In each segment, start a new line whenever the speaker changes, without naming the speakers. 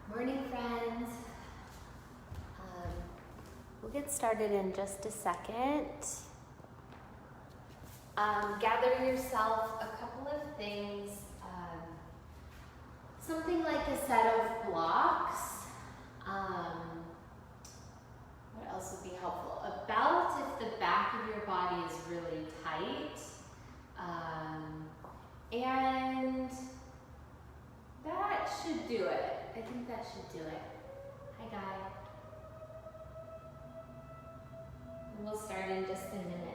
Morning, friends. We'll get started in just a second. Gather yourself a couple of things. Something like a set of blocks. What else would be helpful? A belt if the back of your body is really tight. And that should do it. I think that should do it. Hi, Guy. We'll start in just a minute.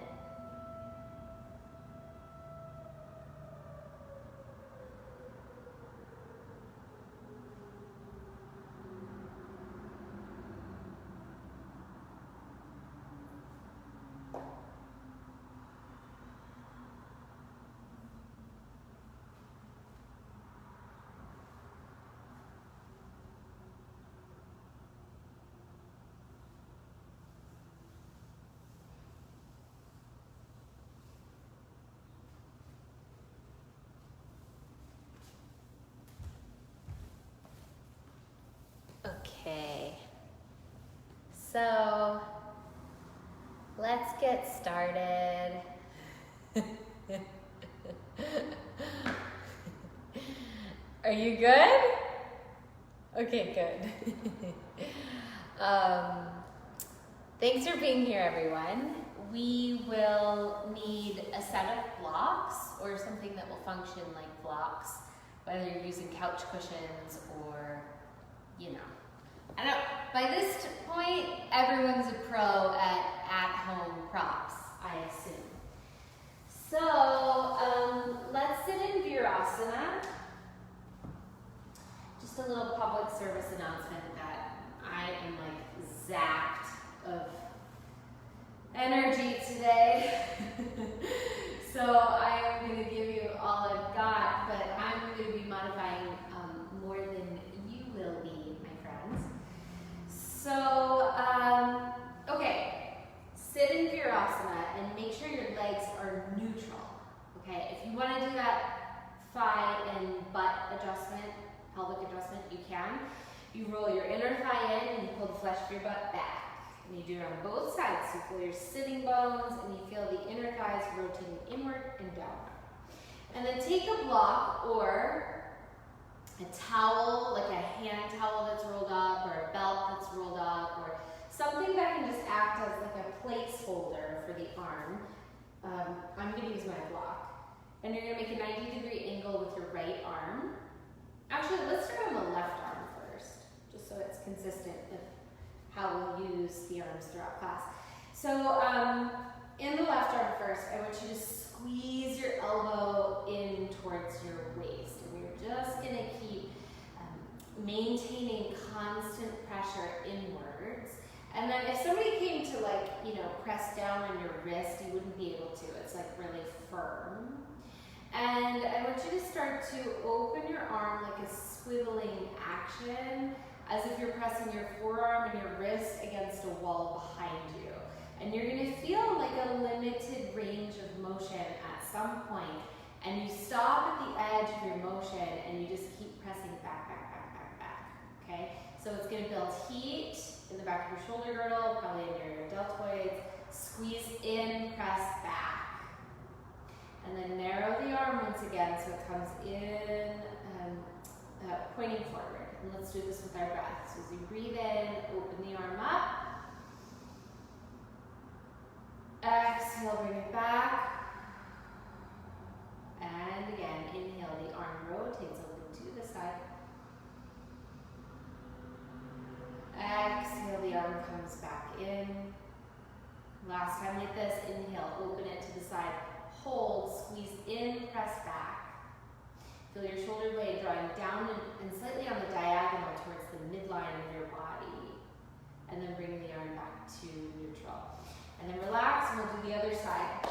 Okay, so let's get started. Are you good? Okay, good. Thanks for being here, everyone. We will need a set of blocks or something that will function like blocks, whether you're using couch cushions or I don't, by this point, everyone's a pro at home props, I assume. So, let's sit in Virasana. Just a little public service announcement that I am like zapped of energy today. So I am going to give you all I've got, but I'm going to be modifying more than you will be, my friends. So, okay, sit in Virasana and make sure your legs are neutral, okay? If you want to do that thigh and butt adjustment, pelvic adjustment, you can. You roll your inner thigh in and you pull the flesh of your butt back. And you do it on both sides. So you feel your sitting bones and you feel the inner thighs rotating inward and downward. And then take a block or a towel, like a hand towel that's rolled up, or a belt that's rolled up, or something that can just act as like a placeholder for the arm. I'm going to use my block. And you're going to make a 90-degree angle with your right arm. Actually, let's start on the left arm first, just so it's consistent with how we'll use the arms throughout class. So in the left arm first, I want you to squeeze your elbow in towards your waist. And we're just going to keep maintaining constant pressure inwards. And then if somebody came to press down on your wrist, you wouldn't be able to. It's like really firm. And I want you to start to open your arm like a swiveling action as if you're pressing your forearm and your wrist against a wall behind you. And you're gonna feel like a limited range of motion at some point, and you stop at the edge of your motion and you just keep pressing back, okay? So it's gonna build heat in the back of your shoulder girdle, probably in your deltoids. Squeeze in, press back. And then narrow the arm once again so it comes in, pointing forward. And let's do this with our breath. So as you breathe in, open the arm up. Exhale, bring it back. And again, inhale, the arm rotates open to the side. Exhale, the arm comes back in. Last time like this, inhale, open it to the side. Hold, squeeze in, press back. Feel your shoulder blade drawing down and slightly on the diagonal towards the midline of your body. And then bring the arm back to neutral. And then relax, and we'll do the other side.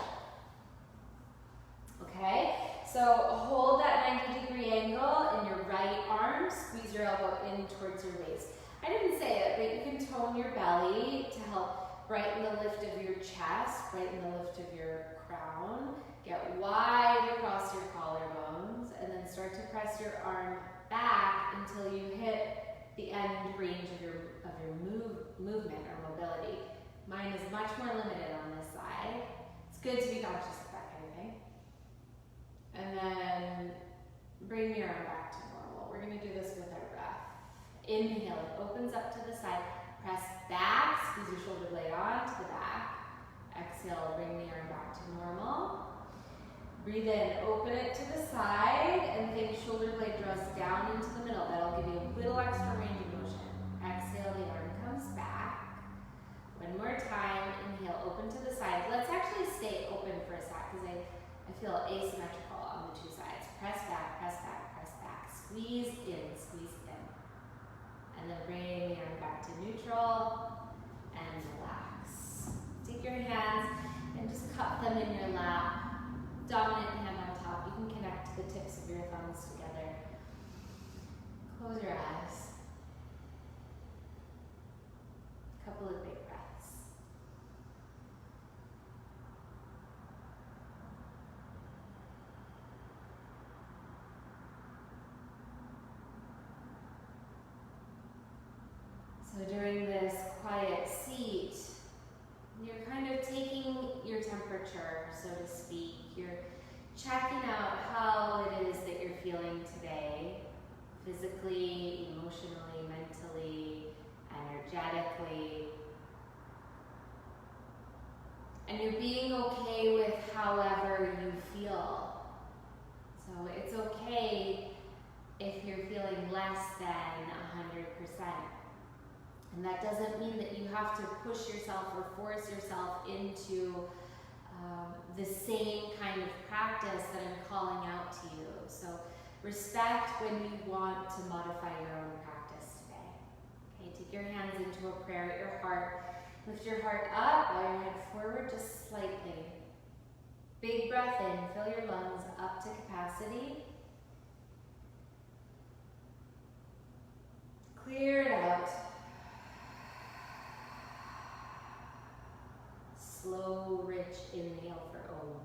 Okay, so hold that 90-degree angle in your right arm. Squeeze your elbow in towards your waist. I didn't say it, but you can tone your belly to help brighten the lift of your chest, brighten the lift of your crown. Get wide across your collarbones, and then start to press your arm back until you hit the end range of your movement or mobility. Mine is much more limited on this side. It's good to be conscious of that kind of thing. And then bring your arm back to normal. We're going to do this with our breath. Inhale, it opens up to the side. Press back, squeeze your shoulder blade onto the back. Exhale, bring the arm back to normal. Breathe in, open it to the side, and think shoulder blade draws down into the middle. That'll give you a little extra range of motion. Exhale, the arm comes back. One more time, inhale, open to the side. Let's actually stay open for a sec, because I feel asymmetrical on the two sides. Press back, press back, press back. Squeeze in, squeeze in. And then bring the arm back to neutral, and relax. Take your hands and just cup them in your lap. Dominant hand on top. You can connect the tips of your thumbs together. Close your eyes. Couple of big breaths. So during this quiet seat, you're kind of taking your temperature, so to speak. You're checking out how it is that you're feeling today, physically, emotionally, mentally, energetically. And you're being okay with however you feel. So it's okay if you're feeling less than 100%. And that doesn't mean that you have to push yourself or force yourself into the same kind of practice that I'm calling out to you. So respect when you want to modify your own practice today. Okay, take your hands into a prayer at your heart. Lift your heart up, bow your head forward just slightly. Big breath in, fill your lungs up to capacity. Clear it out. Slow, rich inhale for Om.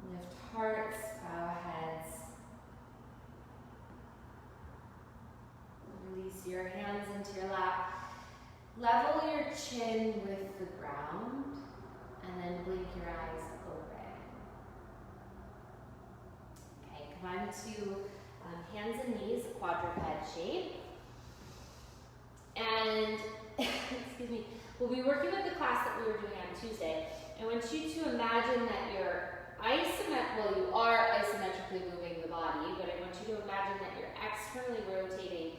Lift hearts, bow heads. Release your hands into your lap. Level your chin with the ground, and then blink your eyes open. Okay, come on to hands and knees, quadruped shape. And, excuse me, we'll be working with the class that we were doing on Tuesday. I want you to imagine that you're you are isometrically moving the body, but I want you to imagine that you're externally rotating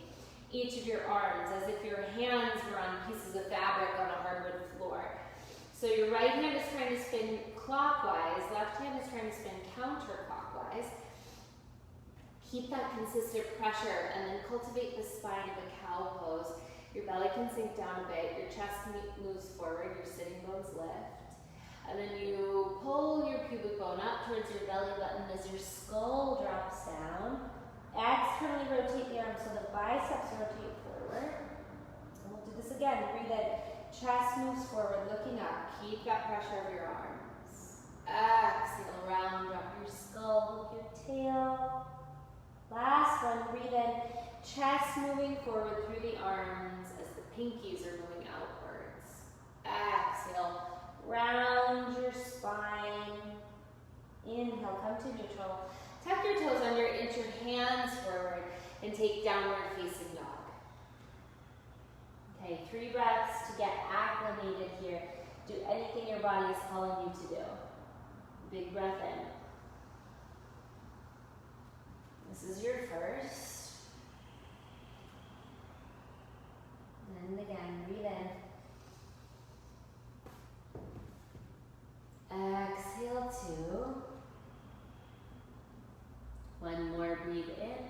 each of your arms as if your hands were on pieces of fabric on a hardwood floor. So your right hand is trying to spin clockwise, left hand is trying to spin counterclockwise, Keep that consistent pressure and then cultivate the spine of a cow pose. Your belly can sink down a bit, your chest moves forward, your sitting bones lift. And then you pull your pubic bone up towards your belly button as your skull drops down. Externally rotate the arms so the biceps rotate forward. And we'll do this again. Breathe in. Chest moves forward, looking up. Keep that pressure over your arms. Exhale, round, drop your skull, hook your tail. Last one, breathe in. Chest moving forward through the arms as the pinkies are moving outwards. Exhale, round your spine. Inhale, come to neutral. Tuck your toes under, inch your hands forward, and take downward facing dog. Okay, 3 breaths to get acclimated here. Do anything your body is calling you to do. Big breath in. This is your first. And again, breathe in. Exhale 2. One more, breathe in.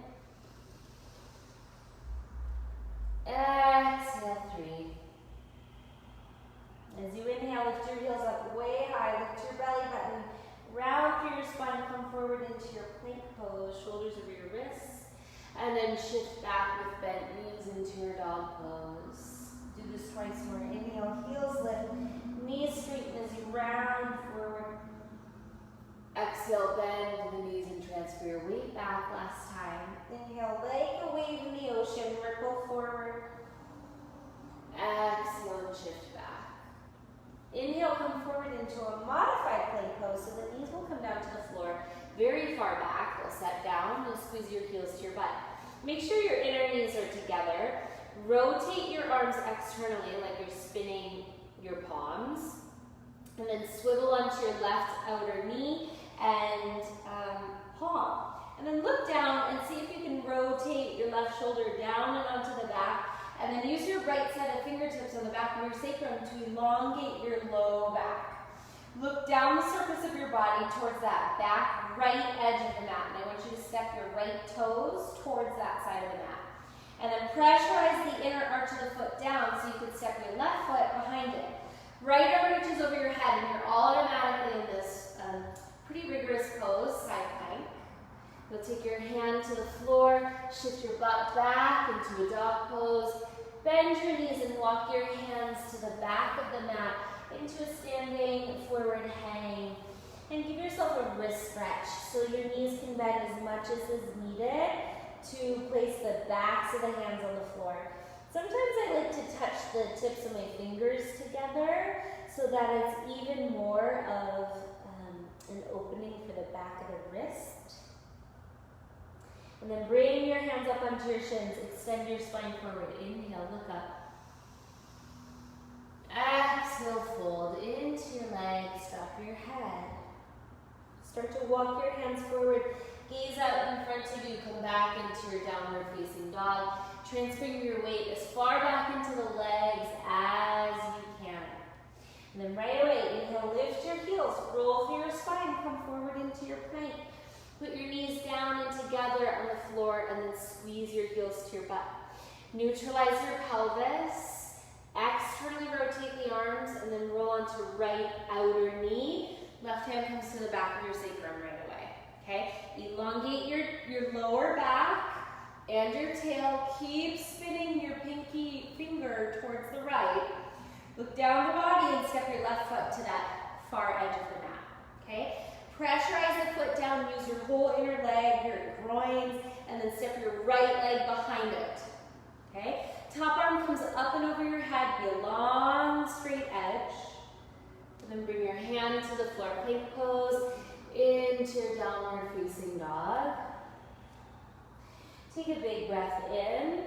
Exhale 3. As you inhale, lift your heels up way high, lift your belly button, round through your spine, come forward into your plank pose, shoulders over your wrists, and then shift back with bent knees into your dog pose. Do this twice more. Inhale, heels lift, knees straighten as you round forward. Exhale, bend the knees and transfer your weight back. Last time. Inhale, like a wave in the ocean, ripple forward. Exhale and shift back. Inhale, come forward into a modified plank pose, so the knees will come down to the floor very far back. They'll set down. You'll squeeze your heels to your butt. Make sure your inner knees are together. Rotate your arms externally like you're spinning your palms. And then swivel onto your left outer knee and palm. And then look down and see if you can rotate your left shoulder down and onto the back. And then use your right set of fingertips on the back of your sacrum to elongate your low back. Look down the surface of your body towards that back right edge of the mat. And I want you to step your right toes towards that side of the mat. And then pressurize the inner arch of the foot down so you can step your left foot behind it. Right arm reaches over your head and you're automatically in this pretty rigorous pose, side plank. You'll take your hand to the floor, shift your butt back into a dog pose, bend your knees and walk your hands to the back of the mat into a standing forward hang. And give yourself a wrist stretch so your knees can bend as much as is needed to place the backs of the hands on the floor. Sometimes I like to touch the tips of my fingers together so that it's even more of an opening for the back of the wrist. And then bring your hands up onto your shins. Extend your spine forward. Inhale, look up. Exhale, fold into your legs. Drop your head. Start to walk your hands forward. Gaze out in front of you. Come back into your downward facing dog. Transferring your weight as far back into the legs as you can. And then right away, inhale, lift your heels. Roll through your spine. Come forward into your plank. Put your knees down and together on the floor and then squeeze your heels to your butt. Neutralize your pelvis. Externally rotate the arms and then roll onto right outer knee. Left hand comes to the back of your sacrum right away. Okay? Elongate your lower back and your tail. Keep spinning your pinky finger towards the right. Look down the body and step your left foot to that far edge of the mat. Okay? Pressurize the foot down, use your whole inner leg, your groins, and then step your right leg behind it. Okay? Top arm comes up and over your head, be a long straight edge. And then bring your hand to the floor, plank pose, into your downward facing dog. Take a big breath in.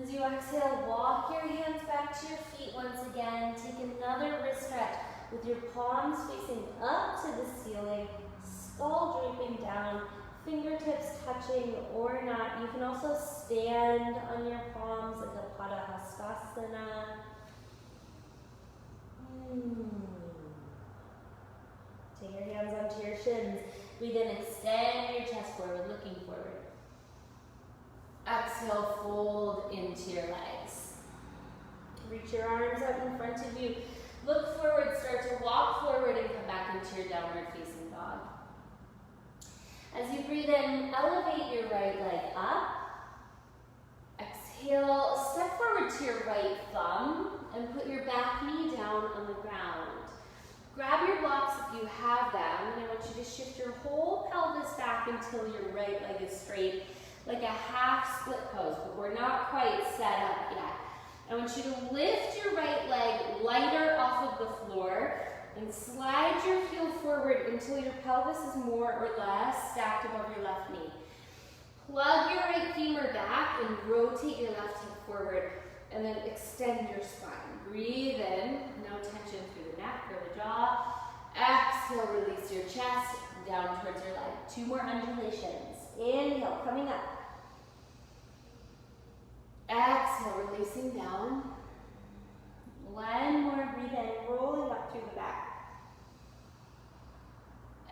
As you exhale, walk your hands back to your feet once again. Take another wrist stretch. With your palms facing up to the ceiling, skull drooping down, fingertips touching or not. You can also stand on your palms like a Padahastasana. Take your hands onto your shins. Breathe in, extend your chest forward, looking forward. Exhale, fold into your legs. Reach your arms up in front of you. Look forward, start to walk forward and come back into your downward facing dog. As you breathe in, elevate your right leg up. Exhale, step forward to your right thumb and put your back knee down on the ground. Grab your blocks if you have them, and I want you to shift your whole pelvis back until your right leg is straight, like a half split pose, but we're not quite set up yet. I want you to lift your right leg lighter off of the floor and slide your heel forward until your pelvis is more or less stacked above your left knee. Plug your right femur back and rotate your left hip forward, and then extend your spine. Breathe in, no tension through the neck or the jaw. Exhale, release your chest down towards your leg. 2 more undulations. Inhale, coming up. Exhale, releasing down. 1 more, breathe in, rolling up through the back.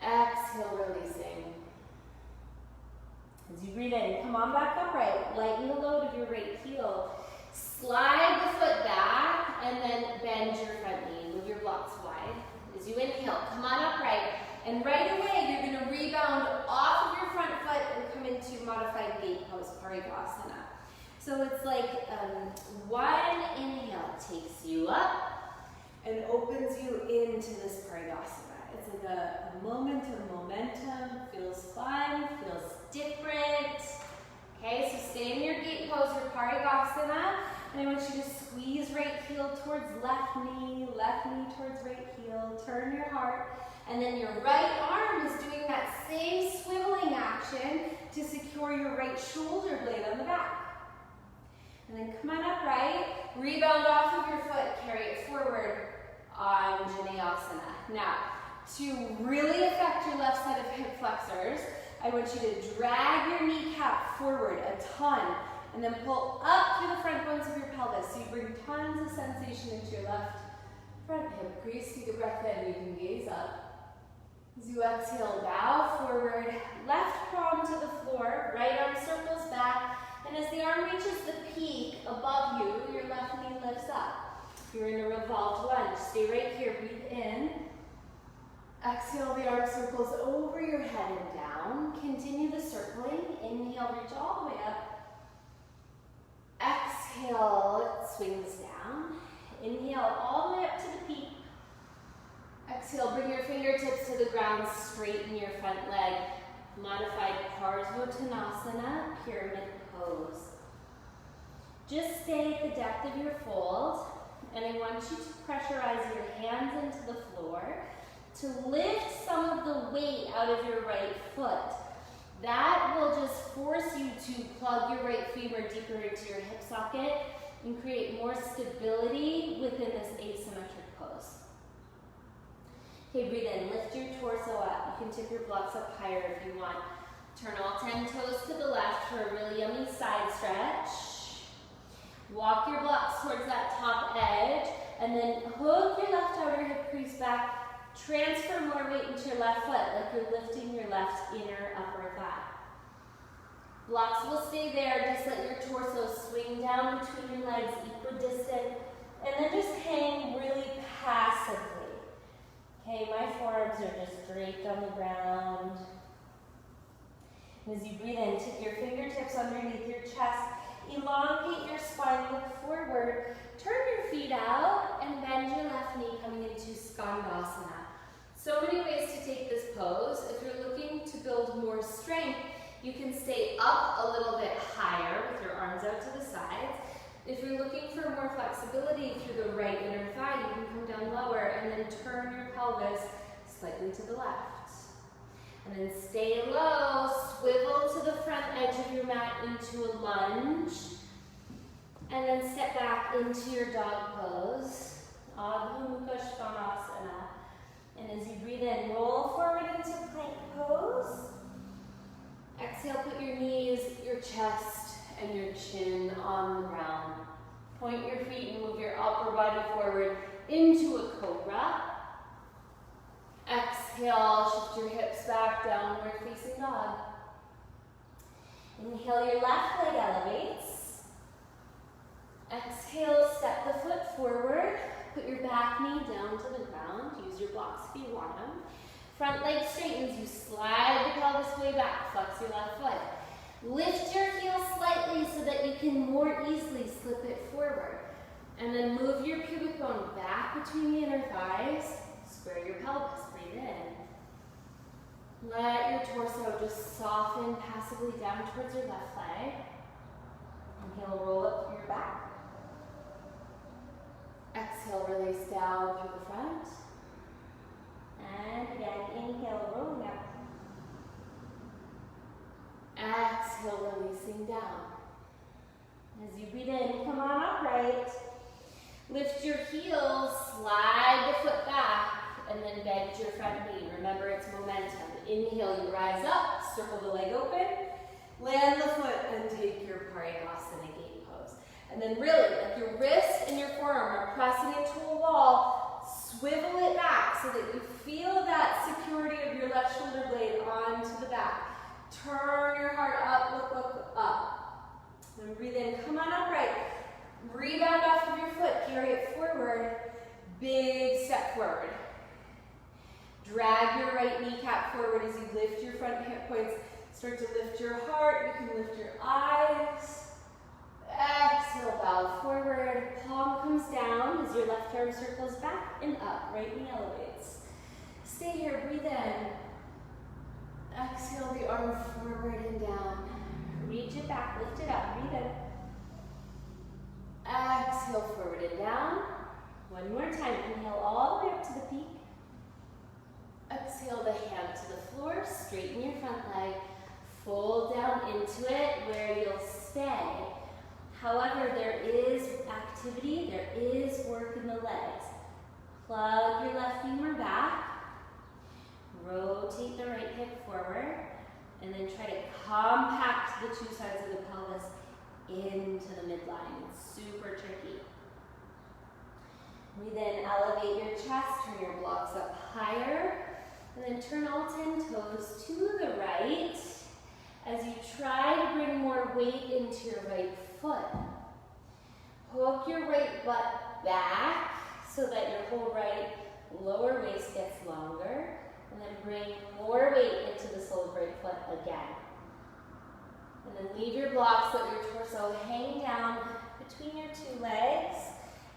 Exhale, releasing. As you breathe in, come on back upright. Lighten the load of your right heel. Slide the foot back and then bend your front knee. Move your blocks wide. As you inhale, come on upright. And right away, you're going to rebound off of your front foot and come into modified gate pose, Parigasana. So it's like 1 inhale takes you up and opens you into this Parigasana. It's like a moment of momentum, feels fun, feels different. Okay, so stay in your gate pose for Parigasana, and I want you to squeeze right heel towards left knee towards right heel, turn your heart, and then your right arm is doing that same swiveling action to secure your right shoulder blade on the back. And then come on upright, rebound off of your foot, carry it forward, Anjaneyasana. Now, to really affect your left side of hip flexors, I want you to drag your kneecap forward a ton and then pull up through the front bones of your pelvis. So you bring tons of sensation into your left front hip crease. Take a breath in, you can gaze up. As you exhale, bow forward, left palm to the floor, right arm circles back, and as the arm reaches the peak above you, your left knee lifts up. You're in a revolved lunge. Stay right here, breathe in. Exhale, the arm circles over your head and down. Continue the circling. Inhale, reach all the way up. Exhale, it swings down. Inhale, all the way up to the peak. Exhale, bring your fingertips to the ground, straighten your front leg. Modified Parsvottanasana, pyramid pose. Just stay at the depth of your fold, and I want you to pressurize your hands into the floor to lift some of the weight out of your right foot. That will just force you to plug your right femur deeper into your hip socket and create more stability within this asymmetric pose. Okay, breathe in, lift your torso up. You can tip your blocks up higher if you want. Turn all 10 toes to the left for a really yummy side stretch. Walk your blocks towards that top edge, and then hook your left outer hip crease back. Transfer more weight into your left foot, like you're lifting your left inner upper thigh. Blocks will stay there. Just let your torso swing down between your legs, equidistant, and then just hang really passively. Okay, my forearms are just draped on the ground. And as you breathe in, tip your fingertips underneath your chest, elongate your spine, look forward, turn your feet out, and bend your left knee coming into Skandasana. So many ways to take this pose. If you're looking to build more strength, you can stay up a little bit higher with your arms out to the sides. If you're looking for more flexibility through the right inner thigh, you can come down lower and then turn your pelvis slightly to the left. And then stay low, swivel to the front edge of your mat into a lunge. And then step back into your dog pose, Adho Mukha Svanasana. And as you breathe in, roll forward into plank pose. Exhale, put your knees, your chest, and your chin on the ground. Point your feet and move your upper body forward into a cobra. Exhale. Exhale, shift your hips back, downward facing dog. Inhale, your left leg elevates. Exhale, step the foot forward. Put your back knee down to the ground. Use your blocks if you want them. Front leg straightens. You slide the pelvis way back. Flex your left foot. Lift your heel slightly so that you can more easily slip it forward. And then move your pubic bone back between the inner thighs. Square your pelvis. Breathe in. Let your torso just soften passively down towards your left leg. Inhale, roll up through your back. Exhale, release down through the front. And again, inhale, rolling up. Exhale, releasing down. As you breathe in, come on upright. Lift your heels, slide the foot back, and then bend your front knee. Remember, it's momentum. Inhale, you rise up, circle the leg open, land the foot, and take your Parigasana gate pose. And then really, like your wrist and your forearm are pressing into a wall, swivel it back so that you feel that security of your left shoulder blade onto the back. Turn your heart up, look up. Then breathe in, come on upright. Rebound off of your foot, carry it forward. Big step forward. Drag your right kneecap forward as you lift your front hip points. Start to lift your heart, you can lift your eyes. Exhale, bow forward. Palm comes down as your left arm circles back and up. Right knee elevates. Stay here, breathe in. Exhale the arm forward and down. Reach it back, lift it up, breathe in. Exhale, forward and down. One more time, inhale all the way up to the peak. Exhale the hand to the floor, straighten your front leg. Fold down into it where you'll stay. However, there is activity, there is work in the legs. Plug your left femur back. Rotate the right hip forward. And then try to compact the two sides of the pelvis into the midline. It's super tricky. We then elevate your chest, turn your blocks up higher. And then turn all 10 toes to the right as you try to bring more weight into your right foot. Hook your right butt back so that your whole right lower waist gets longer. And then bring more weight into the sole of right foot again. And then leave your blocks, let your torso hang down between your two legs.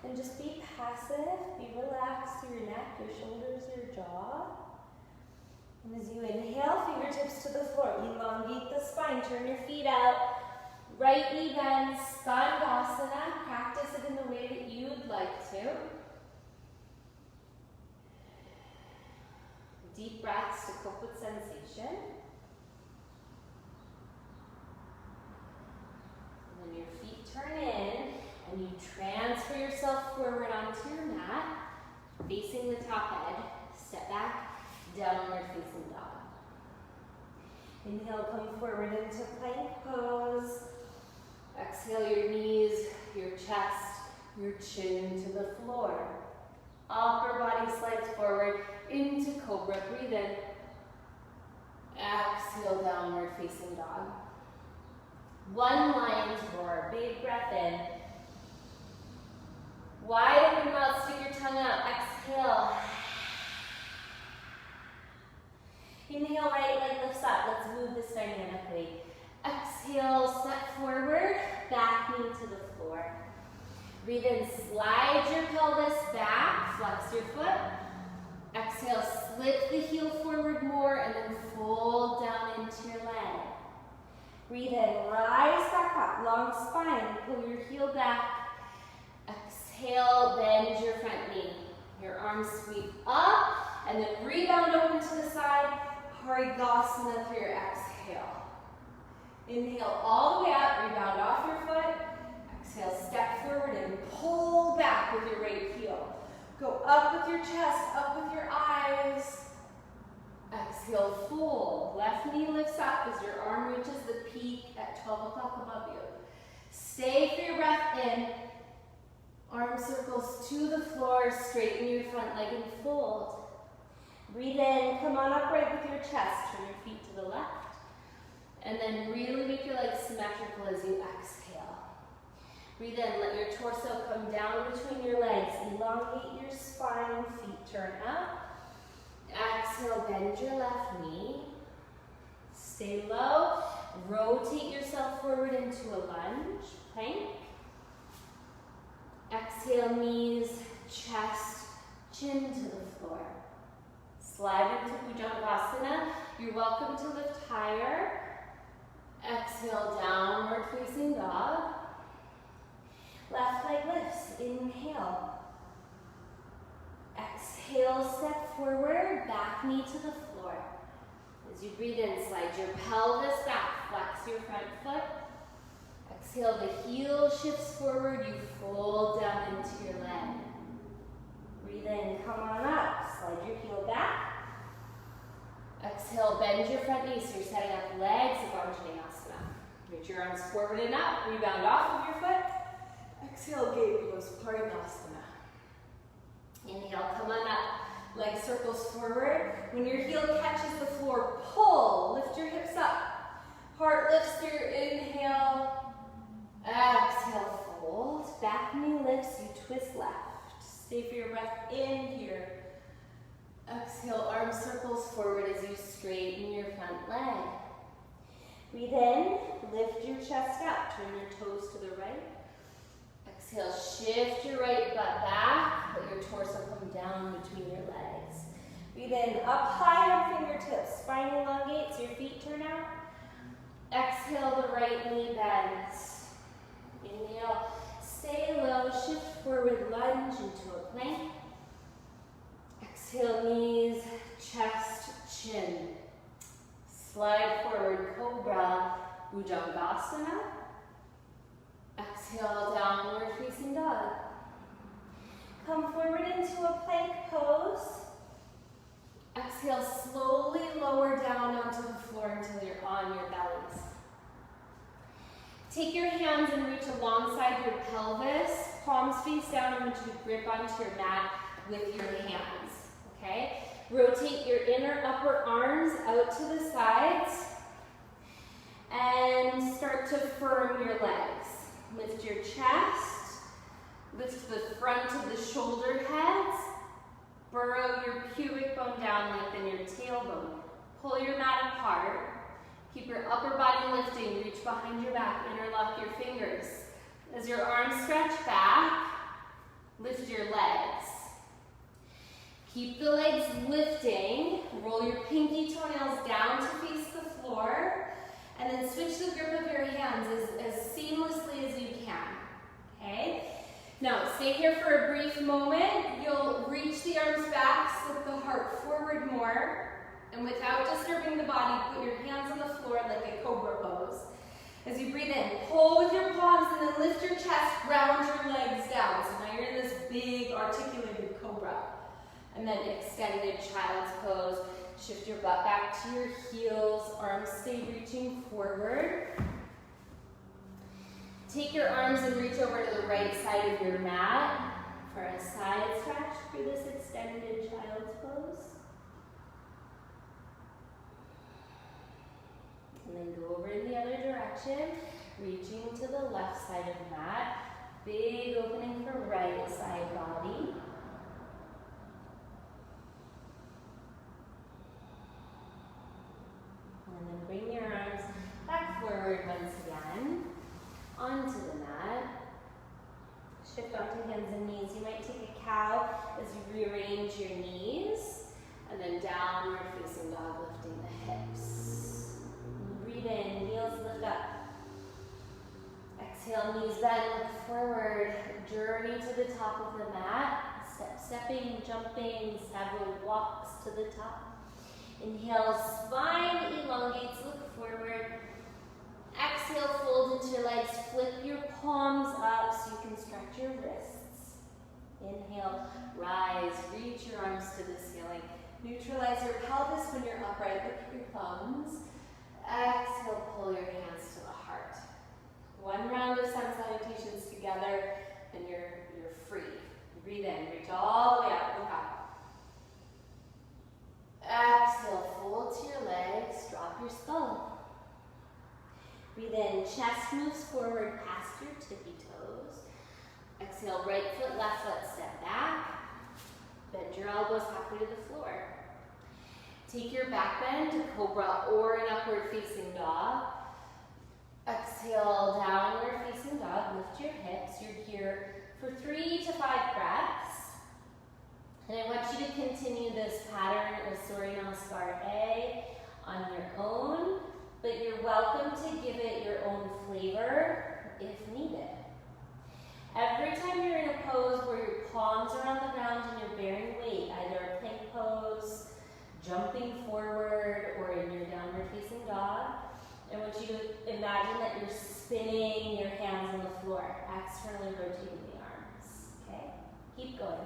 And just be passive, be relaxed through your neck, your shoulders, your jaw. And as you inhale, fingertips to the floor. Elongate the spine, turn your feet out. Right knee bends, Skandasana. Practice it in the way that you'd like to. Deep breaths to cope with sensation. And then your feet turn in, and you transfer yourself forward onto your mat, facing the top edge. Step back. Downward facing dog. Inhale, come forward into plank pose. Exhale your knees, your chest, your chin to the floor. Upper body slides forward into cobra. Breathe in. Exhale, downward facing dog. One lion's roar. Big breath in. Wide open mouth, stick your tongue out. Exhale. Inhale, right leg lifts up. Let's move this dynamically. Exhale, step forward, back knee to the floor. Breathe in, slide your pelvis back, flex your foot. Exhale, slip the heel forward more and then fold down into your leg. Breathe in, rise back up, long spine, pull your heel back. Exhale, bend your front knee. Your arms sweep up and then rebound open to the side. Parigasana through your exhale. Inhale all the way up, rebound off your foot. Exhale, step forward and pull back with your right heel. Go up with your chest, up with your eyes. Exhale, fold. Left knee lifts up as your arm reaches the peak at 12 o'clock above you. Stay for your breath in. Arm circles to the floor, straighten your front leg and fold. Breathe in, come on upright with your chest, turn your feet to the left. And then really make your legs symmetrical as you exhale. Breathe in, let your torso come down between your legs. Elongate your spine, feet turn up. Exhale, bend your left knee. Stay low. Rotate yourself forward into a lunge, plank. Exhale, knees, chest, chin to the floor. Slide into Bhujangasana. You're welcome to lift higher. Exhale, downward facing dog. Left leg lifts, inhale. Exhale, step forward, back knee to the floor. As you breathe in, slide your pelvis back, flex your front foot. Exhale, the heel shifts forward, you fold down into your leg. Breathe in, come on up, slide your heel back. Exhale, bend your front knee, so you're setting up legs of Anjaneyasana. Reach your arms forward and up, rebound off of your foot. Exhale, gaze goes Parimasana. Inhale, come on up, leg circles forward. When your heel catches the floor, pull, lift your hips up. Heart lifts through, inhale. Exhale, fold. Back knee lifts, you twist left. Stay for your breath in here. Exhale, arm circles forward as you straighten your front leg. Breathe in, lift your chest up, turn your toes to the right. Exhale, shift your right butt back, let your torso come down between your legs. Breathe in, up high on fingertips, spine elongates, your feet turn out. Exhale, the right knee bends. Inhale, stay low, shift forward, lunge into a plank. Exhale, knees, chest, chin. Slide forward, Cobra, Bhujangasana. Exhale, downward facing dog. Come forward into a plank pose. Exhale, slowly lower down onto the floor until you're on your bellies. Take your hands and reach alongside your pelvis, palms face down. I want you to grip onto your mat with your hands, okay? Rotate your inner upper arms out to the sides and start to firm your legs. Lift your chest, lift the front of the shoulder heads, burrow your pubic bone down, lengthen your tailbone. Pull your mat apart. Keep your upper body lifting, reach behind your back, interlock your fingers. As your arms stretch back, lift your legs. Keep the legs lifting, roll your pinky toenails down to face the floor, and then switch the grip of your hands as seamlessly as you can, okay? Now, stay here for a brief moment. You'll reach the arms back, slip the heart forward more, and without disturbing the body, put your hands on the floor like a cobra pose. As you breathe in, pull with your palms and then lift your chest, round your legs down. So now you're in this big articulated cobra. And then extended child's pose. Shift your butt back to your heels, arms stay reaching forward. Take your arms and reach over to the right side of your mat for a side stretch through this extended child's pose. And then go over in the other direction, reaching to the left side of the mat. Big opening for right side body. And then bring your arms back forward once again, onto the mat. Shift onto hands and knees. You might take a cow as you rearrange your knees, and then downward facing dog, lifting the hips. Breathe in, heels lift up. Exhale, knees bend, look forward. Journey to the top of the mat. Stepping, jumping, several walks to the top. Inhale, spine elongates, look forward. Exhale, fold into your legs, flip your palms up so you can stretch your wrists. Inhale, rise, reach your arms to the ceiling. Neutralize your pelvis when you're upright, lift your thumbs. Exhale, pull your hands to the heart. One round of sun salutations together, and you're free. Breathe in, reach all the way up, look up. forward past your tippy toes. Exhale, right foot, left foot, step back. Bend your elbows halfway to the floor. Take your back bend to cobra or an upward facing dog. Exhale, downward facing dog. Lift your hips. You're here for 3 to 5 breaths. And I want you to continue this pattern of Surya Namaskar on your own, but you're welcome to give it your own flavor if needed. Every time you're in a pose where your palms are on the ground and you're bearing weight, either a plank pose, jumping forward, or in your downward facing dog, I want you to imagine that you're spinning your hands on the floor, externally rotating the arms. Okay? Keep going.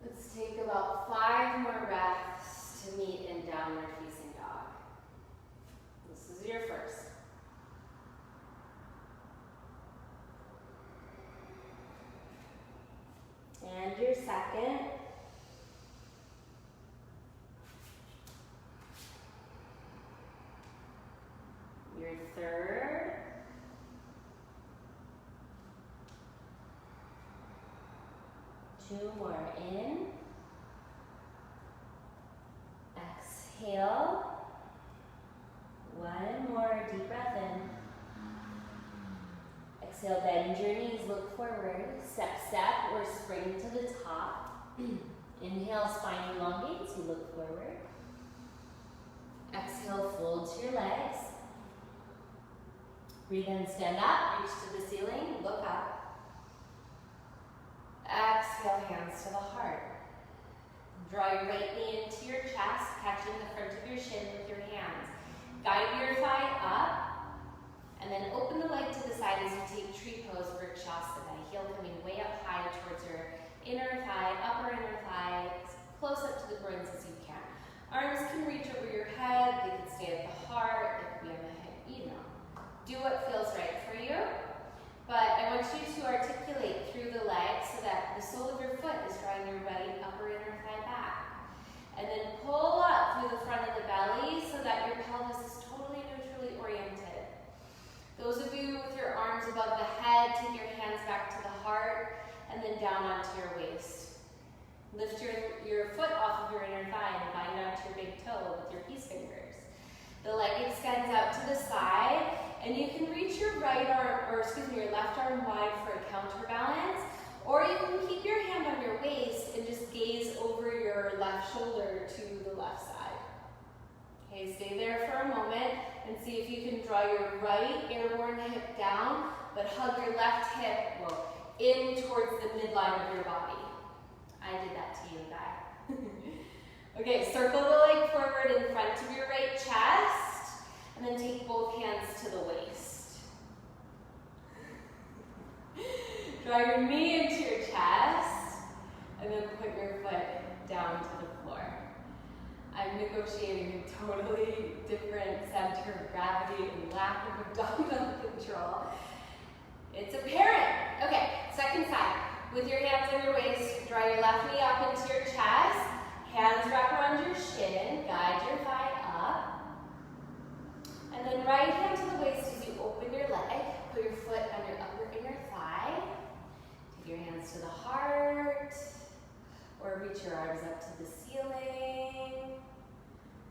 Let's take about 5 more breaths to meet in downward facing dog. This is your first. And your second. Your third. Two more in. Exhale. One more deep breath in. Exhale, bend your knees, look forward. Step, or spring to the top. Inhale, spine elongates, you look forward. Exhale, fold to your legs. Breathe in, stand up, reach to the ceiling, look up. Exhale, hands to the heart. Draw your right knee into your chest, catching the front of your shin with your hands. Guide your thigh up, and then open the leg to the side as you take tree pose for Vrikshasana. Heel coming way up high towards your inner thigh, upper inner thigh, close up to the groins as you can. Arms can reach over your head, they can stay at the heart, they can be on the hip, you know. Do what feels right for you. But I want you to articulate through the legs so that the sole of your foot is drawing your right upper inner thigh back. And then pull up through the front of the belly so that your pelvis is totally neutrally oriented. Those of you with your arms above the head, take your hands back to the heart and then down onto your waist. Lift your foot off of your inner thigh and bind onto your big toe with your peace fingers. The leg extends out to the side, and you can reach your your left arm wide for a counterbalance, or you can keep your hand on your waist and just gaze over your left shoulder to the left side. Okay, stay there for a moment and see if you can draw your right airborne hip down, but hug your left hip in towards the midline of your body. I did that to you, Guy. Okay, circle the leg forward in front of your right chest, and then take both hands to the waist. Draw your knee into your chest, and then put your foot down to the floor. I'm negotiating a totally different center of gravity and lack of abdominal control. It's apparent. Okay, second side. With your hands on your waist, draw your left knee up into your chest. Hands wrap around your shin. Guide your thigh up. And then right hand to the waist as you open your leg. Put your foot on your upper inner thigh. Take your hands to the heart. Or reach your arms up to the ceiling.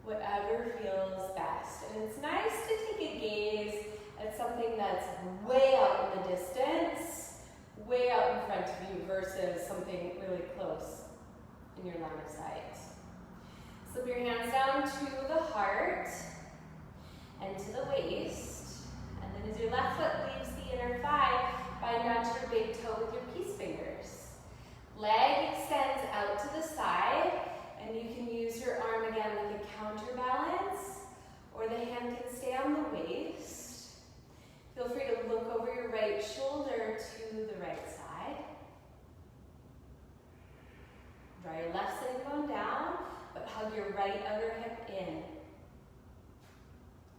Whatever feels best. And it's nice to take a gaze at something that's way out in the distance, way out in front of you versus something really close in your line of sight. Slip your hands down to the heart and to the waist. And then as your left foot leaves the inner thigh, bind onto your big toe with your peace fingers. Leg extends out to the side, and you can use your arm again like a counterbalance, or the hand can stay on the waist. Feel free to look over your right shoulder to the right side. Draw your left sitting bone down, but hug your right outer hip in.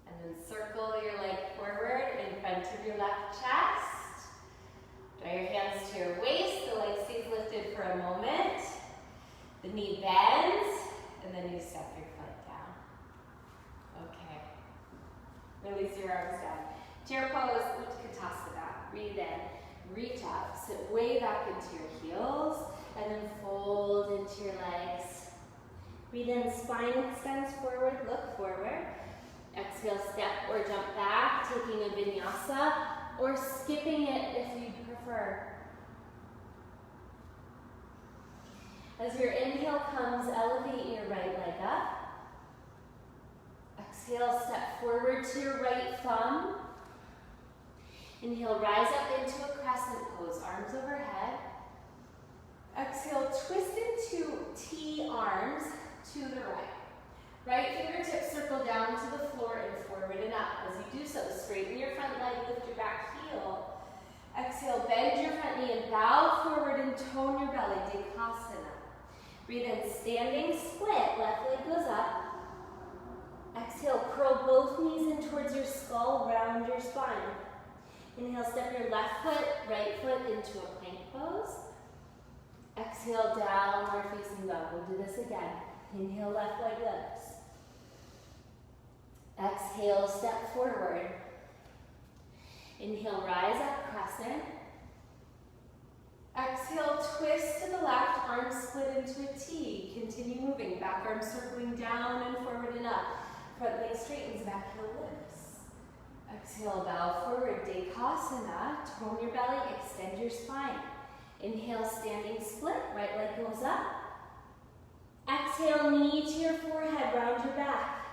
And then circle your leg forward in front of your left chest. Draw your hands to your waist, the leg stays lifted for a moment. The knee bends, and then you step your foot down. Okay. Release your arms down. Chair pose, Utkatasana. Breathe in, reach up, sit way back into your heels, and then fold into your legs. Breathe in, spine extends forward, look forward. Exhale, step or jump back, taking a vinyasa, or skipping it if you prefer. As your inhale comes, elevate your right leg up. Exhale, step forward to your right thumb. Inhale, rise up into a crescent pose, arms overhead. Exhale, twist into T arms to the right. Right fingertips circle down to the floor and forward and up. As you do so, straighten your front leg, lift your back heel. Exhale, bend your front knee and bow forward and tone your belly, Dekasana. Breathe in, standing split, left leg goes up. Exhale, curl both knees in towards your skull, round your spine. Inhale, step your left foot, right foot into a plank pose. Exhale, downward facing dog. We'll do this again. Inhale, left leg lifts. Exhale, step forward. Inhale, rise up, crescent. Exhale, twist to the left, arms split into a T. Continue moving, back arm circling down and forward and up. Front leg straightens, back heel lifts. Exhale, bow forward, Dekasana. Tone your belly, extend your spine. Inhale, standing split, right leg goes up. Exhale, knee to your forehead, round your back.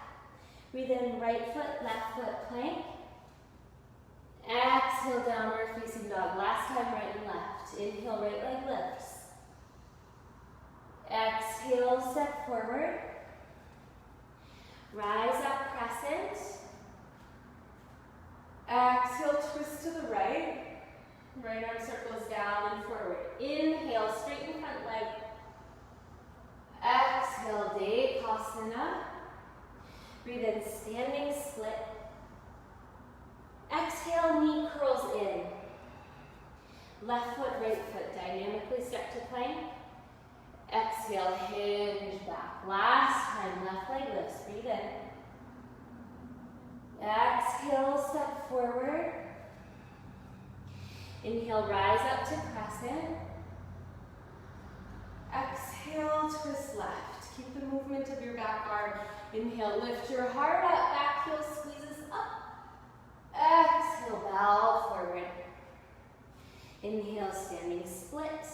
Breathe in, right foot, left foot, plank. Exhale, downward facing dog. Last time, right and left. Inhale, right leg lifts. Exhale, step forward. Rise up, crescent. Exhale, twist to the right. Right arm circles down and forward. Inhale, straighten front leg. Exhale, Dekasana. Breathe in, standing split. Exhale, knee curls in. Left foot, right foot, dynamically step to plank. Exhale, hinge back. Last time, left leg lifts, breathe in. Exhale, step forward. Inhale, rise up to crescent. Exhale, twist left. Keep the movement of your back arm. Inhale, lift your heart up, back heel squeezes up. Exhale, bow forward. Inhale, standing split.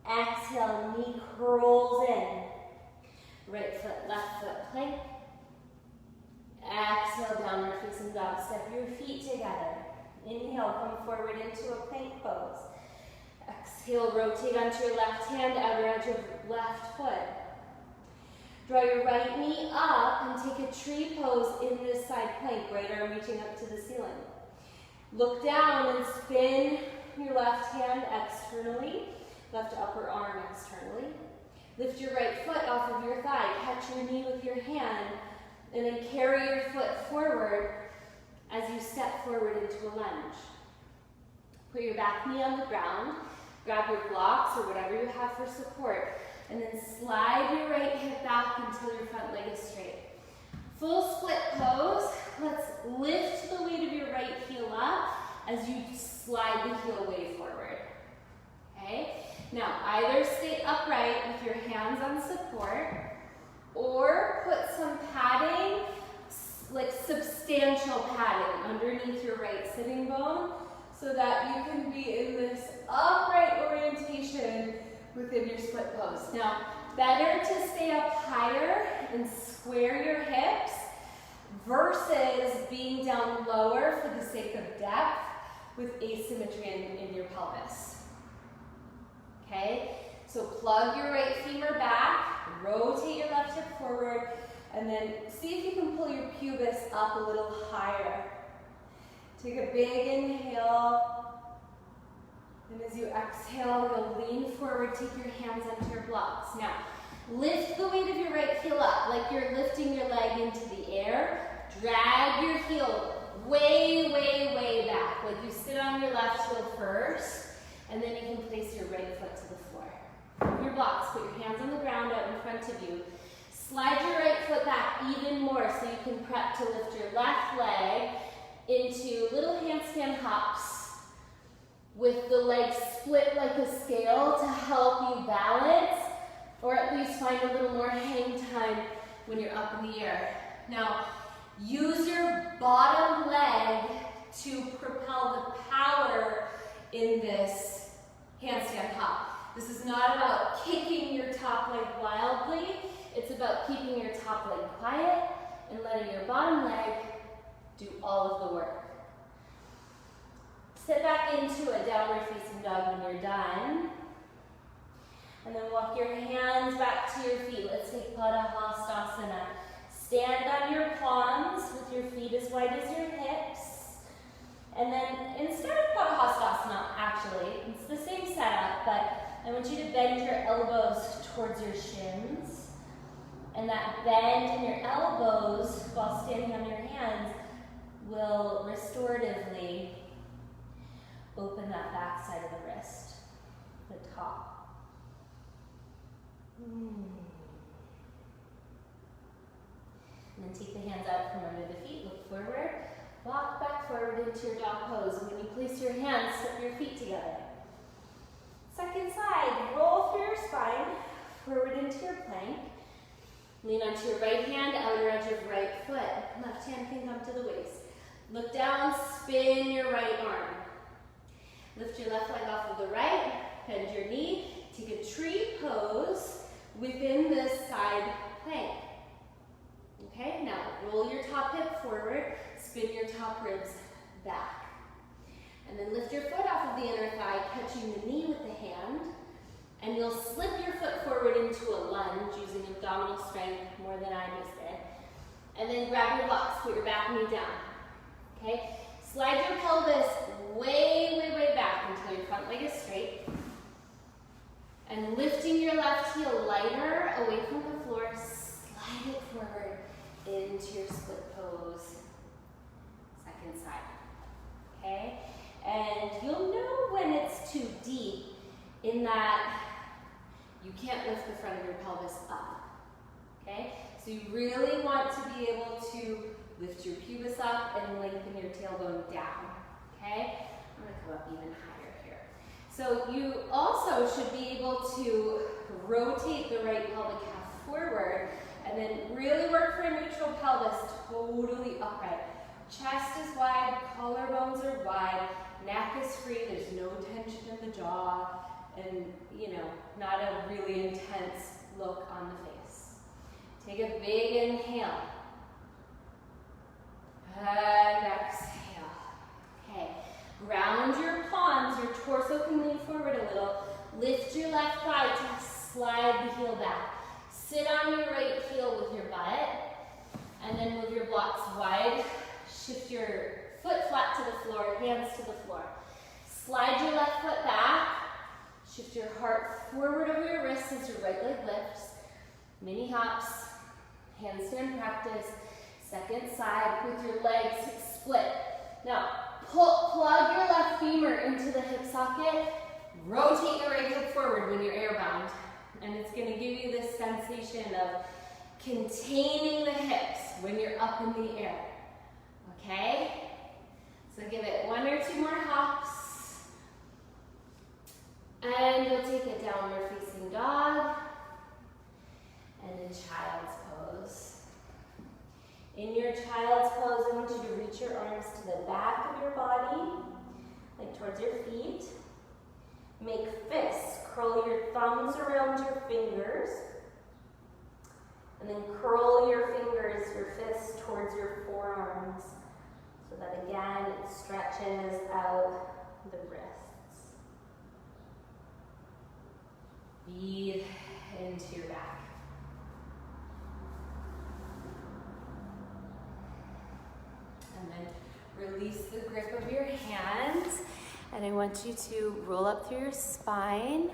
Exhale, knee curls in. Right foot, left foot, plank. Exhale, downward facing dog. Step your feet together. Inhale, come forward into a plank pose. Exhale, rotate onto your left hand, outer edge of left foot. Draw your right knee up and take a tree pose in this side plank, right arm reaching up to the ceiling. Look down and spin your left hand externally, left upper arm externally. Lift your right foot off of your thigh, catch your knee with your hand, and then carry your foot forward as you step forward into a lunge. Put your back knee on the ground, Grab your blocks or whatever you have for support, and then slide your right hip back until your front leg is straight. Full split pose. Let's lift the weight of your right heel up as you slide the heel way forward. Okay? Now, either stay upright with your hands on support, or put some padding, like substantial padding, underneath your right sitting bone so that you can be in this upright orientation within your split pose. Now, better to stay up higher and square your hips versus being down lower for the sake of depth with asymmetry in your pelvis. Okay? So plug your right femur back, rotate your left hip forward, and then see if you can pull your pubis up a little higher. Take a big inhale, and as you exhale, you'll lean forward, take your hands onto your blocks. Now, lift the weight of your right heel up like you're lifting your leg into the air. Drag your heel way, way, way back, like you sit on your left heel first, and then you can place your right foot to the floor. Your blocks, put your hands on the ground out in front of you. Slide your right foot back even more so you can prep to lift your left leg into little handstand hops with the legs split like a scale to help you balance, or at least find a little more hang time when you're up in the air. Now, use your bottom leg to propel the power in this handstand hop. This is not about kicking your top leg wildly. It's about keeping your top leg quiet and letting your bottom leg do all of the work. Sit back into a downward facing dog when you're done. And then walk your hands back to your feet. Let's take Padahastasana. Stand on your palms with your feet as wide as your hips. And then instead of Padahastasana, actually, it's the same setup, but I want you to bend your elbows towards your shins. And that bend in your elbows while standing on your hands will restoratively open that back side of the wrist, the top. And then take the hands out from under the feet, look forward, walk back forward into your dog pose. And when you place your hands, step your feet together. Second side, roll through your spine, forward into your plank. Lean onto your right hand, outer edge of right foot. Left hand can come to the waist. Look down, spin your right arm. Lift your left leg off of the right, bend your knee, take a tree pose within this side plank. Okay, now roll your top hip forward, spin your top ribs back. And then lift your foot off of the inner thigh, catching the knee with the hand. And you'll slip your foot forward into a lunge using abdominal strength more than I just did. And then grab your blocks, put your back knee down. Okay? Slide your pelvis way, way, way back until your front leg is straight. And lifting your left heel lighter away from the floor, slide it forward into your split pose. Second side. Okay? And you'll know when it's too deep in that you can't lift the front of your pelvis up, okay? So you really want to be able to lift your pubis up and lengthen your tailbone down, okay? I'm gonna come up even higher here. So you also should be able to rotate the right pelvic calf forward and then really work for a neutral pelvis, totally upright. Chest is wide, collarbones are wide, neck is free, there's no tension in the jaw, and, you know, not a really intense look on the face. Take a big inhale. And exhale. Okay. Ground your palms, your torso can lean forward a little. Lift your left thigh to slide the heel back. Sit on your right heel with your butt, and then move your blocks wide. Shift your foot flat to the floor, hands to the floor. Slide your left foot back. Shift your heart forward over your wrists as your right leg lifts. Mini hops, handstand practice. Second side with your legs split. Now, plug your left femur into the hip socket. rotate your right hip forward when you're airbound. And it's going to give you this sensation of containing the hips when you're up in the air. Okay? So give it 1 or 2 more hops. And you'll take it downward facing dog. And in child's pose. In your child's pose, I want you to reach your arms to the back of your body, like towards your feet. Make fists. Curl your thumbs around your fingers. And then curl your fingers, your fists, towards your forearms. So that again, it stretches out the wrists. Breathe into your back. And then release the grip of your hands. And I want you to roll up through your spine.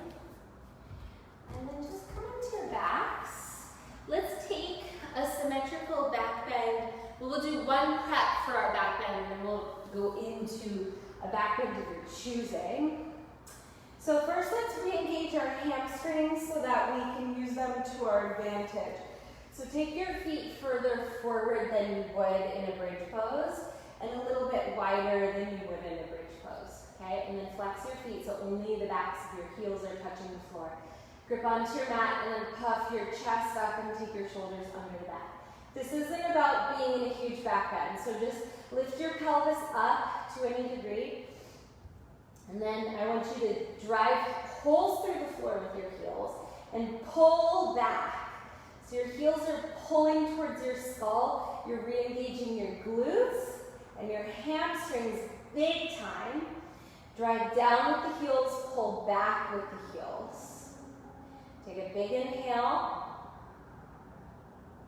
And then just come into your backs. Let's take a symmetrical back bend. We'll do 1 prep for our back bend, and then we'll go into a back bend of your choosing. So first, let's re-engage our hamstrings so that we can use them to our advantage. So take your feet further forward than you would in a bridge pose, and a little bit wider than you would in a bridge pose. Okay, and then flex your feet so only the backs of your heels are touching the floor. Grip onto your mat and then puff your chest up and take your shoulders under the back. This isn't about being in a huge back bend, so just lift your pelvis up to any degree. And then I want you to drive holes through the floor with your heels and pull back. So your heels are pulling towards your skull. You're re-engaging your glutes and your hamstrings big time. Drive down with the heels, pull back with the heels. Take a big inhale.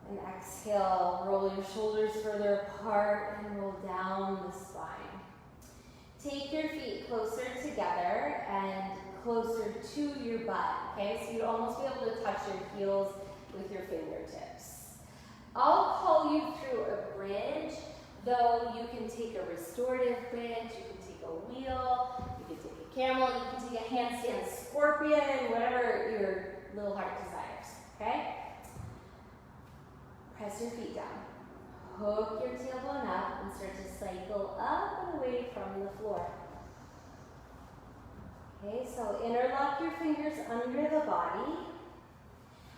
And exhale, roll your shoulders further apart and roll down the spine. Take your feet closer together and closer to your butt, okay? So you'd almost be able to touch your heels with your fingertips. I'll call you through a bridge, though you can take a restorative bridge, you can take a wheel, you can take a camel, you can take a handstand scorpion, whatever your little heart desires, okay? Press your feet down. Hook your tailbone up and start to cycle up and away from the floor. Okay, so interlock your fingers under the body.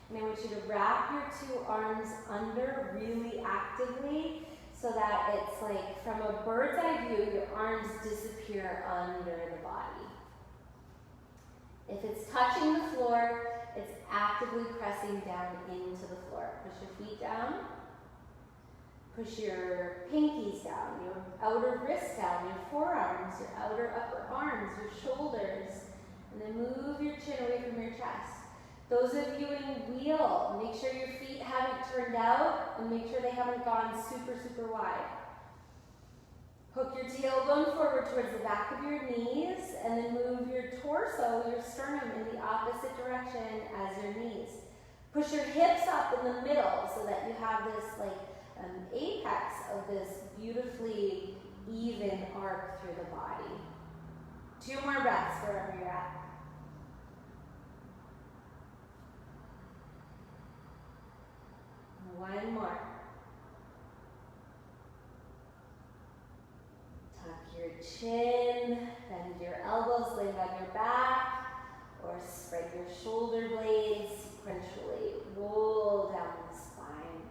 And I want you to wrap your 2 arms under really actively so that it's like from a bird's eye view, your arms disappear under the body. If it's touching the floor, it's actively pressing down into the floor. Push your feet down. Push your pinkies down, your outer wrists down, your forearms, your outer upper arms, your shoulders. And then move your chin away from your chest. Those of you in wheel, make sure your feet haven't turned out and make sure they haven't gone super, super wide. Hook your tailbone forward towards the back of your knees and then move your torso, your sternum in the opposite direction as your knees. Push your hips up in the middle so that you have this like apex of this beautifully even arc through the body. 2 more breaths wherever you're at. One more. Tuck your chin, bend your elbows, land on your back, or spread your shoulder blades, sequentially roll down the spine.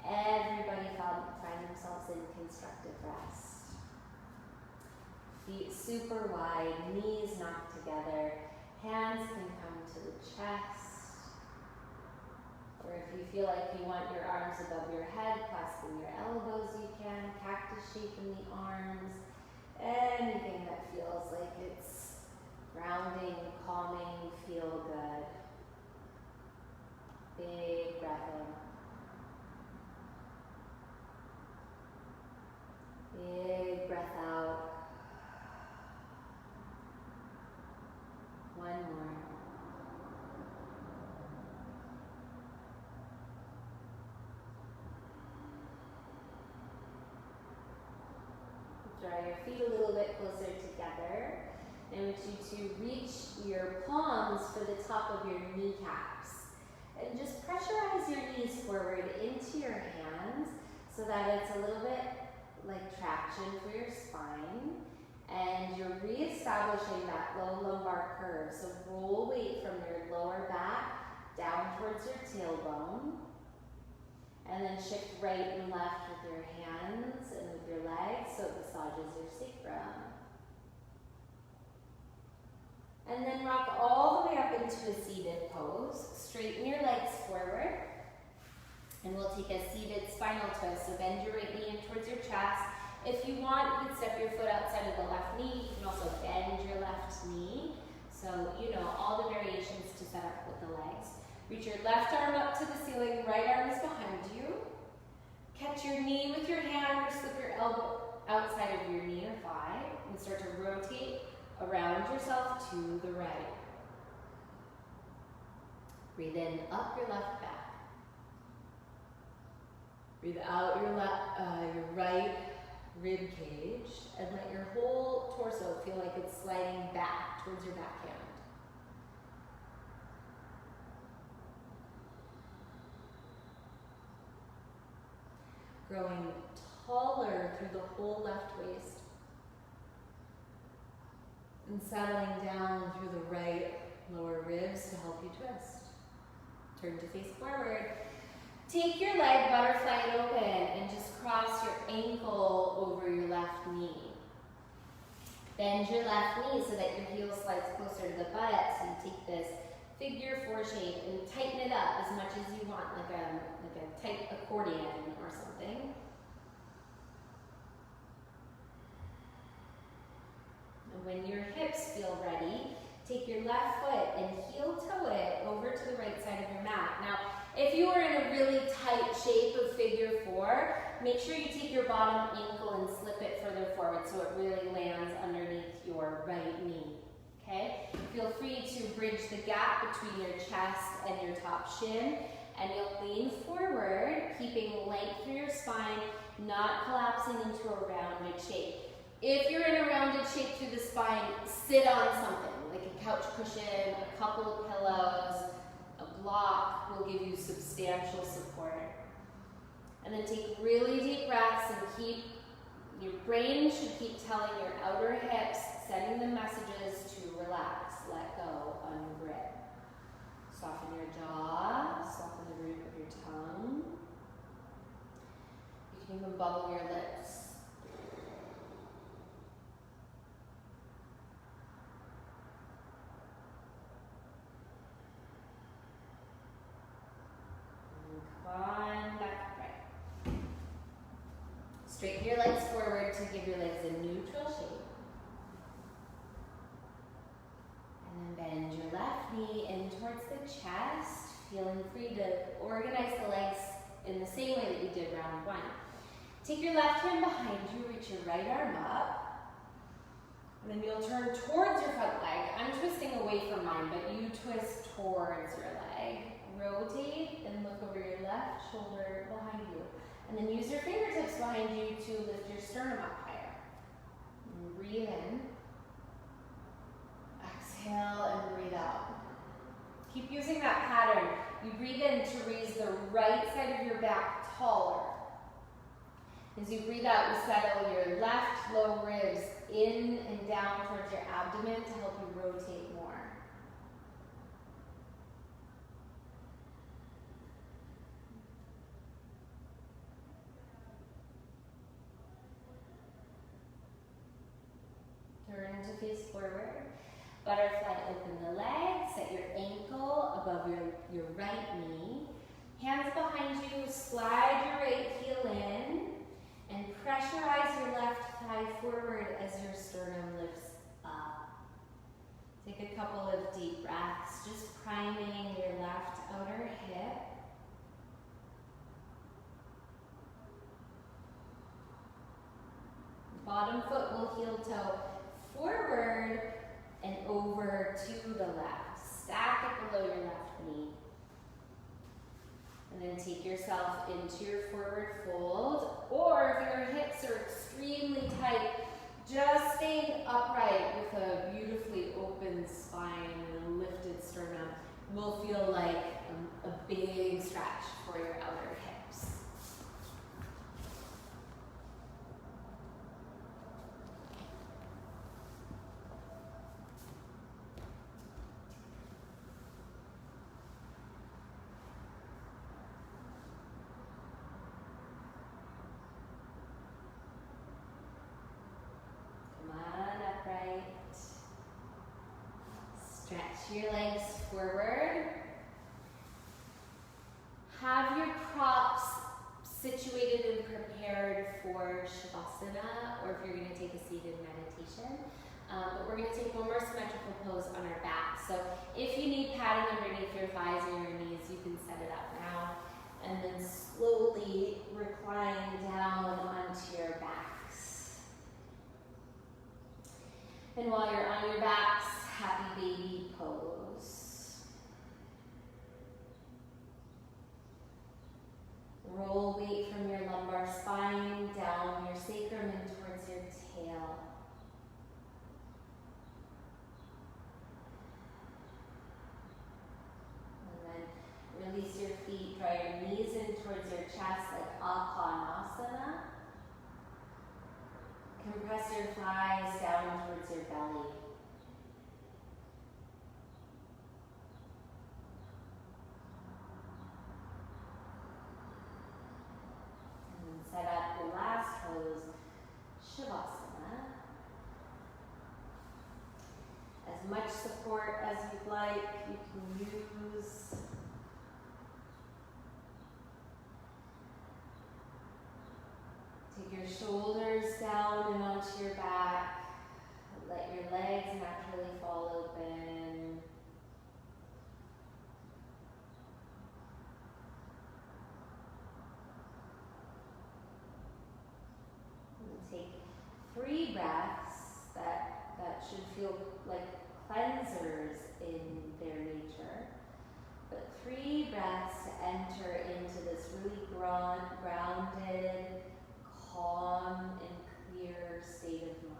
Everybody find themselves in constructive rest. Feet super wide, knees knocked together, hands can come to the chest. Or if you feel like you want your arms above your head, clasping your elbows, you can. Cactus shape in the arms. Anything that feels like it's grounding, calming, feel good. Big breath in. Big breath out. One more. Draw your feet a little bit closer together. I want you to reach your palms for the top of your kneecaps. And just pressurize your knees forward into your hands so that it's a little bit like traction for your spine. And you're reestablishing that low lumbar curve. So roll weight from your lower back down towards your tailbone. And then shift right and left with your hands and with your legs so it massages your sacrum. And then rock all the way up into a seated pose. Straighten your legs forward. And we'll take a seated spinal twist. So bend your right knee in towards your chest. If you want, you can step your foot outside of the left knee. You can also bend your left knee. So, you know, all the variations to set up with the legs. Reach your left arm up to the ceiling. Right arm is behind you. Catch your knee with your hand or slip your elbow outside of your knee or thigh. And start to rotate around yourself to the right. Breathe in, up your left back. Breathe out your right rib cage, and let your whole torso feel like it's sliding back towards your backhand. Growing taller through the whole left waist. And settling down through the right lower ribs to help you twist. Turn to face forward. Take your leg butterfly open and just cross your ankle over your left knee. Bend your left knee so that your heel slides closer to the butt. So you take this figure 4 shape and tighten it up as much as you want, like a tight accordion or something. And when your hips feel ready, take your left foot and heel toe it over to the right side of your mat. Now, if you are in a really tight shape of figure 4, make sure you take your bottom ankle and slip it further forward so it really lands underneath your right knee. Okay? Feel free to bridge the gap between your chest and your top shin, and you'll lean forward, keeping length through your spine, not collapsing into a rounded shape. If you're in a rounded shape through the spine, sit on something, like a couch cushion, a couple of pillows, a block will give you substantial support. And then take really deep breaths and keep, your brain should keep telling your outer hips, sending them messages to relax, let go, ungrip. Soften your jaw, soften the root of your tongue. You can even bubble your lips. On back right. Straighten your legs forward to give your legs a neutral shape. And then bend your left knee in towards the chest, feeling free to organize the legs in the same way that you did round 1. Take your left hand behind you, reach your right arm up, and then you'll turn towards your front leg. I'm twisting away from mine, but you twist towards your leg. Rotate and look over your left shoulder behind you. And then use your fingertips behind you to lift your sternum up higher. And breathe in. Exhale and breathe out. Keep using that pattern. You breathe in to raise the right side of your back taller. As you breathe out, you settle your left low ribs in and down towards your abdomen to help you rotate more. Turn to face forward. Butterfly, open the leg. Set your ankle above your right knee. Hands behind you. Slide your right heel in. And pressurize your left thigh forward as your sternum lifts up. Take a couple of deep breaths, just priming your left outer hip. Bottom foot will heel toe forward and over to the left. Stack it below your left knee. And then take yourself into your forward fold, or if your hips are extremely tight, Just staying upright with a beautifully open spine and a lifted sternum will feel like a big stretch for your outer hips. Come on, upright. Stretch your legs forward. Have your props situated and prepared for Shavasana, or if you're going to take a seated meditation. But we're going to take one more symmetrical pose on our back. So if you need padding underneath your thighs or your knees, you can set it up now. And then slowly recline down onto your backs. And while you're on your backs, happy baby pose. Roll weight from your lumbar spine down your sacrum and towards your tail. And then release your feet, draw your knees in towards your chest like Apanasana. Compress your thighs down towards your belly. Set up your last pose, Shavasana. As much support as you'd like, you can use. Take your shoulders down and onto your back. Let your legs naturally fall open. Take 3 breaths that should feel like cleansers in their nature. But 3 breaths to enter into this really grounded, calm, and clear state of mind.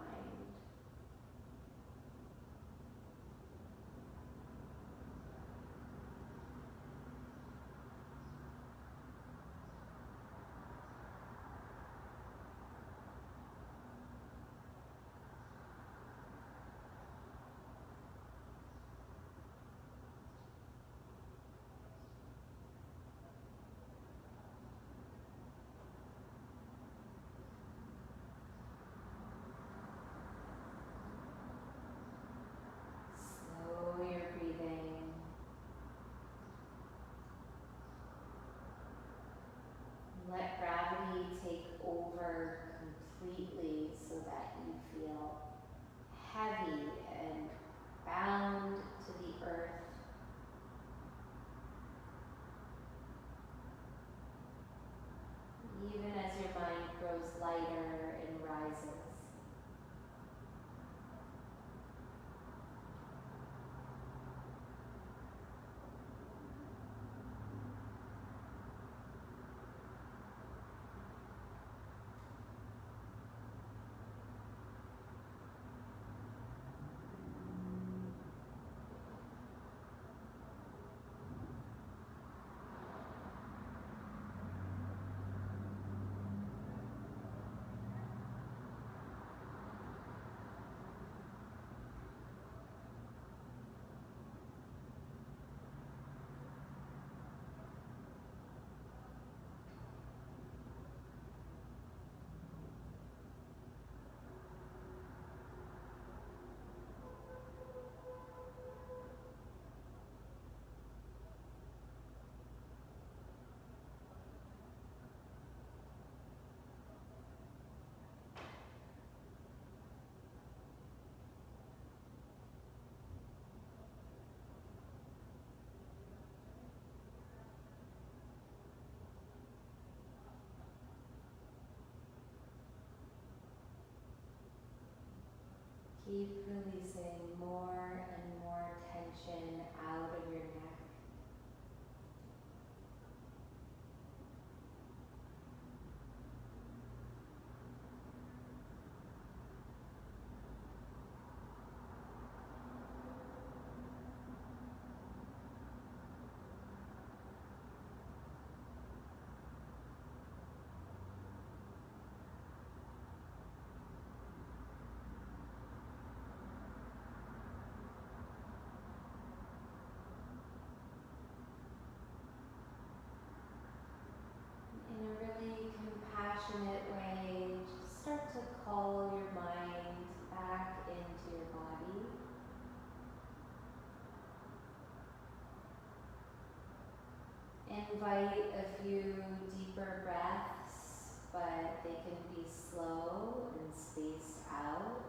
a few deeper breaths, but they can be slow and spaced out.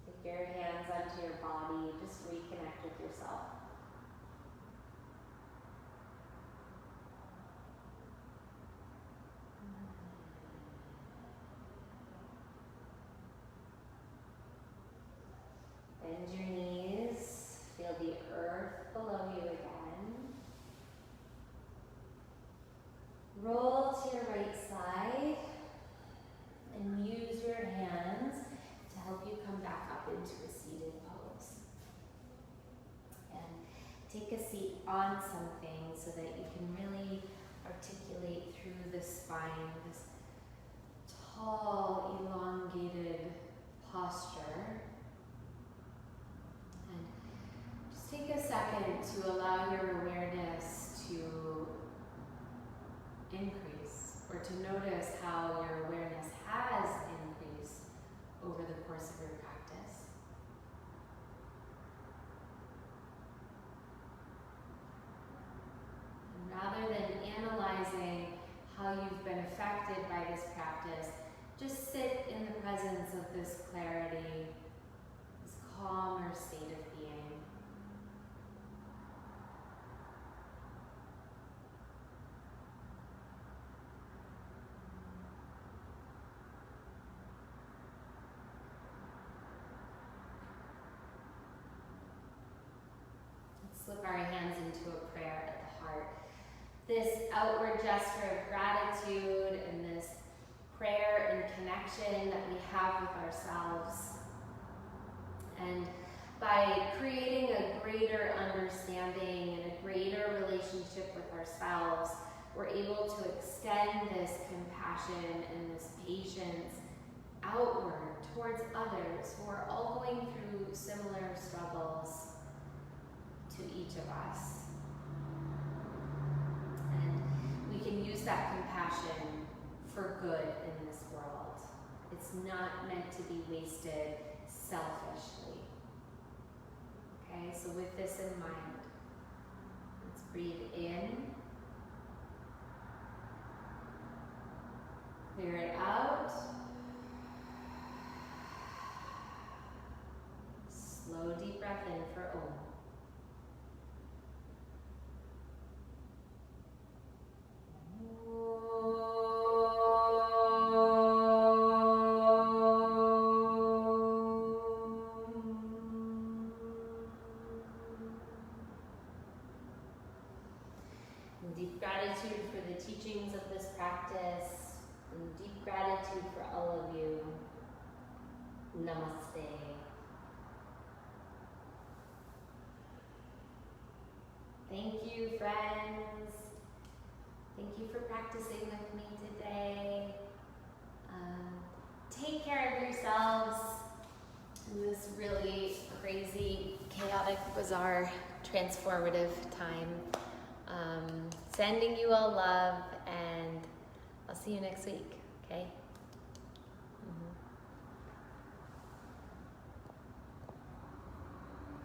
Take your hands onto your body, just reconnect with yourself. Bend your knees, feel the earth below you again. Roll to your right side and use your hands to help you come back up into a seated pose. And take a seat on something so that you can really articulate through the spine, this tall, elongated posture. And just take a second to allow your awareness to increase, or to notice how your awareness has increased over the course of your practice. And rather than analyzing how you've been affected by this practice, just sit in the presence of this clarity, this calmer state of being. Slip our hands into a prayer at the heart. This outward gesture of gratitude and this prayer and connection that we have with ourselves. And by creating a greater understanding and a greater relationship with ourselves, we're able to extend this compassion and this patience outward towards others who are all going through similar struggles to each of us. And we can use that compassion for good in this world. It's not meant to be wasted selfishly. Okay, so with this in mind, let's breathe in, clear it out, slow deep breath in for Om. Deep gratitude for the teachings of this practice, and deep gratitude for all of you. Namaste. Thank you, friends. Thank you for practicing with me today. Take care of yourselves in this really crazy, chaotic, bizarre, transformative time. Sending you all love, and I'll see you next week, okay?